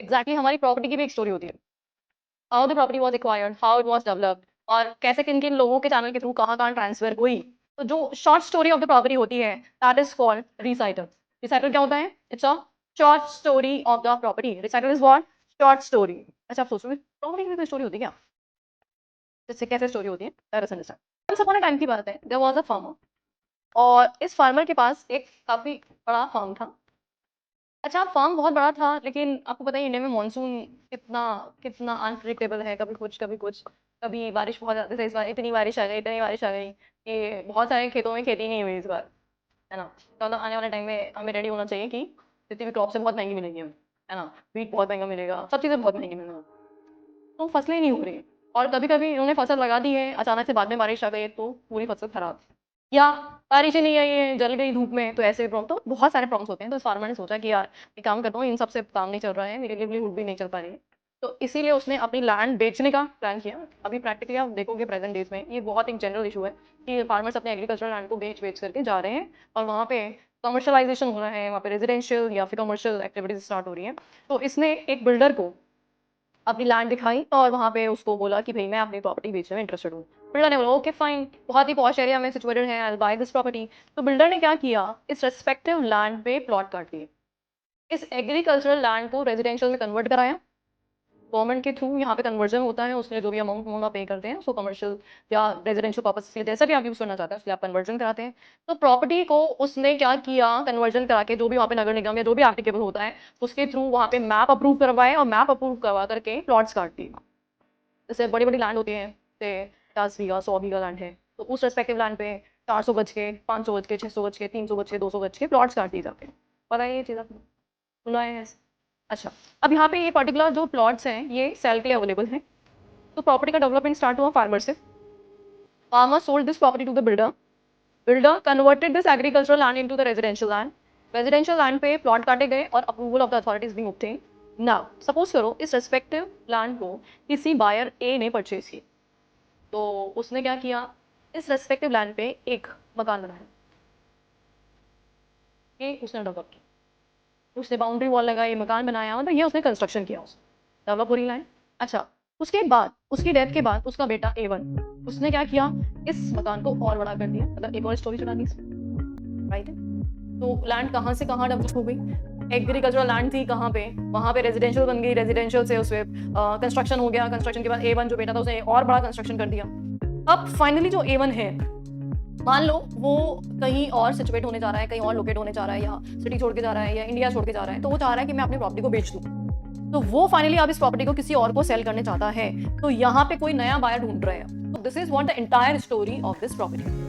Exactly हमारी property की भी एक स्टोरी होती है। How the property was acquired, how it was developed, और कैसे किन किन लोगों के चैनल के थ्रू कहाँ कहाँ ट्रांसफर हुई। तो जो short story of the property होती है, that is called recital. Recital क्या होता है? It's a short story of the property. Recital is what? Short story. अच्छा, आप सोच रहे हो प्रॉपर्टी की कोई स्टोरी होती है क्या? जैसे कैसे स्टोरी होती है? Let us understand. Once upon a time की बात है, देयर वाज अ फार्मर, और इस फार्मर के पास एक काफी बड़ा फार्म था। अच्छा, फार्म बहुत बड़ा था, लेकिन आपको पता है इंडिया में मानसून कितना कितना अनप्रिडिक्टेबल है। कभी कुछ कभी कुछ, कभी बारिश बहुत ज्यादा, जैसे इस बार इतनी बारिश आ गई, इतनी बारिश आ गई कि बहुत सारे खेतों में खेती नहीं हुई इस बार, है ना। तो मतलब आने वाले टाइम में हमें रेडी होना चाहिए कि जितनी भी क्रॉप है बहुत महंगी मिलेगी हमें, है ना। वीट बहुत महंगा मिलेगा, सब चीज़ें बहुत महंगी मिलेंगी, तो फसलें नहीं हो रही। और कभी कभी उन्होंने फसल लगा दी है, अचानक से बाद में बारिश आ गई तो पूरी फसल खराब, या बारिश ही नहीं आई है, जल गई धूप में, तो ऐसे प्रॉब्लम, तो बहुत सारे प्रॉब्लम्स होते हैं। तो इस फार्मर ने सोचा कि यार एक काम करता हूँ, इन सब से काम नहीं चल रहा है, मेरे लिवलीहुड भी नहीं चल पा रही है। तो इसीलिए उसने अपनी लैंड बेचने का प्लान किया। अभी प्रैक्टिकली आप देखोगे प्रेजेंट डेज में ये बहुत एक जनरल इशू है कि फार्मर्स अपने एग्रीकल्चरल लैंड को बेच बेच करके जा रहे हैं, और वहाँ पे कमर्शलाइजेशन हो रहा है, वहाँ पे रेजिडेंशियल या फिर कमर्शियल एक्टिविटीज स्टार्ट हो रही है। तो इसने एक बिल्डर को अपनी लैंड दिखाई और वहाँ पे उसको बोला कि भाई मैं अपनी प्रॉपर्टी बेचने में इंटरेस्टेड हूँ। बिल्डर ने बोला ओके फाइन, बहुत ही पॉश एरिया में सिचुएटेड है, I will by this property. तो बिल्डर ने क्या किया, इस रेस्पेक्टिव लैंड पे प्लॉट काट दिए, इस एग्रीकल्चरल लैंड को रेजिडेंशियल में कन्वर्ट कराया। गवर्नमेंट के थ्रू यहाँ पे कन्वर्जन होता है, उसने जो भी अमाउंट होगा पे करते हैं, उसको कमर्शियल या रेजिडेंशियल पर्पस के लिए जैसा भी आप यूज करना चाहते हैं उसके लिए आप कन्वर्जन कराते हैं। तो प्रॉपर्टी को उसने क्या किया, कन्वर्जन करा के जो भी वहाँ पे नगर निगम या जो भी एप्लीकेबल होता है उसके थ्रू वहाँ पे मैप अप्रूव करवाए, और मैप अप्रूव करवा करके प्लॉट्स काट दिए। जैसे बड़ी बड़ी लैंड होती है, जैसे 50 बीघा 100 बीघा लैंड है, तो उस रेस्पेक्टिव लैंड पे 400 गज के, 500 गज के, 600 गज के, 300 गज के, 200 गज के प्लॉट्स काट दिए जाते हैं। पता है ये चीज़ आपको? सुना है ऐसे? अच्छा, अब यहाँ पे ये पर्टिकुलर जो प्लॉट्स हैं ये सेल के लिए अवेलेबल हैं। तो प्रॉपर्टी का डेवलपमेंट स्टार्ट हुआ फार्मर से। Farmer sold this property to the builder. Builder converted this agricultural land into the residential land. Residential land पे प्लॉट काटे गए और approval of the authorities being obtained. Now suppose करो इस respective land को किसी बायर ए ने परचेज किया, तो उसने क्या किया, इस रेस्पेक्टिव लैंड पे एक मकान बनाया, ये उसने डेवलप किया, उसने बाउंड्री वॉल लगाई, मकान बनाया, मतलब ये उसने कंस्ट्रक्शन किया, उसने डेवलप हो रही लाइन। अच्छा, उसके बाद उसकी डेथ के बाद उसका बेटा A1, उसने क्या किया, इस मकान को और बड़ा कर दिया, मतलब एक और स्टोरी चला दी इसमें, राइट है। तो लैंड कहाँ से कहाँ डेवलप हो गई, एग्रीकल्चरल लैंड थी कहाँ पे, वहाँ पे रेजिडेंशियल बन गई, रेजिडेंशियल से उसमें कंस्ट्रक्शन हो गया, कंस्ट्रक्शन के बाद A1 जो बेटा था उसने और बड़ा कंस्ट्रक्शन कर दिया। अब फाइनली जो A1 है, मान लो वो कहीं और सिचुएट होने जा रहा है, कहीं और लोकेट होने जा रहा है, या सिटी छोड़ के जा रहा है, या इंडिया छोड़ के जा रहा है, तो वो चाह रहा है कि मैं अपनी प्रॉपर्टी को बेच दूं। तो वो फाइनली अब इस प्रॉपर्टी को किसी और को सेल करने चाहता है, तो यहाँ पे कोई नया बायर ढूंढ रहे हैं। तो this is what the entire story of this property.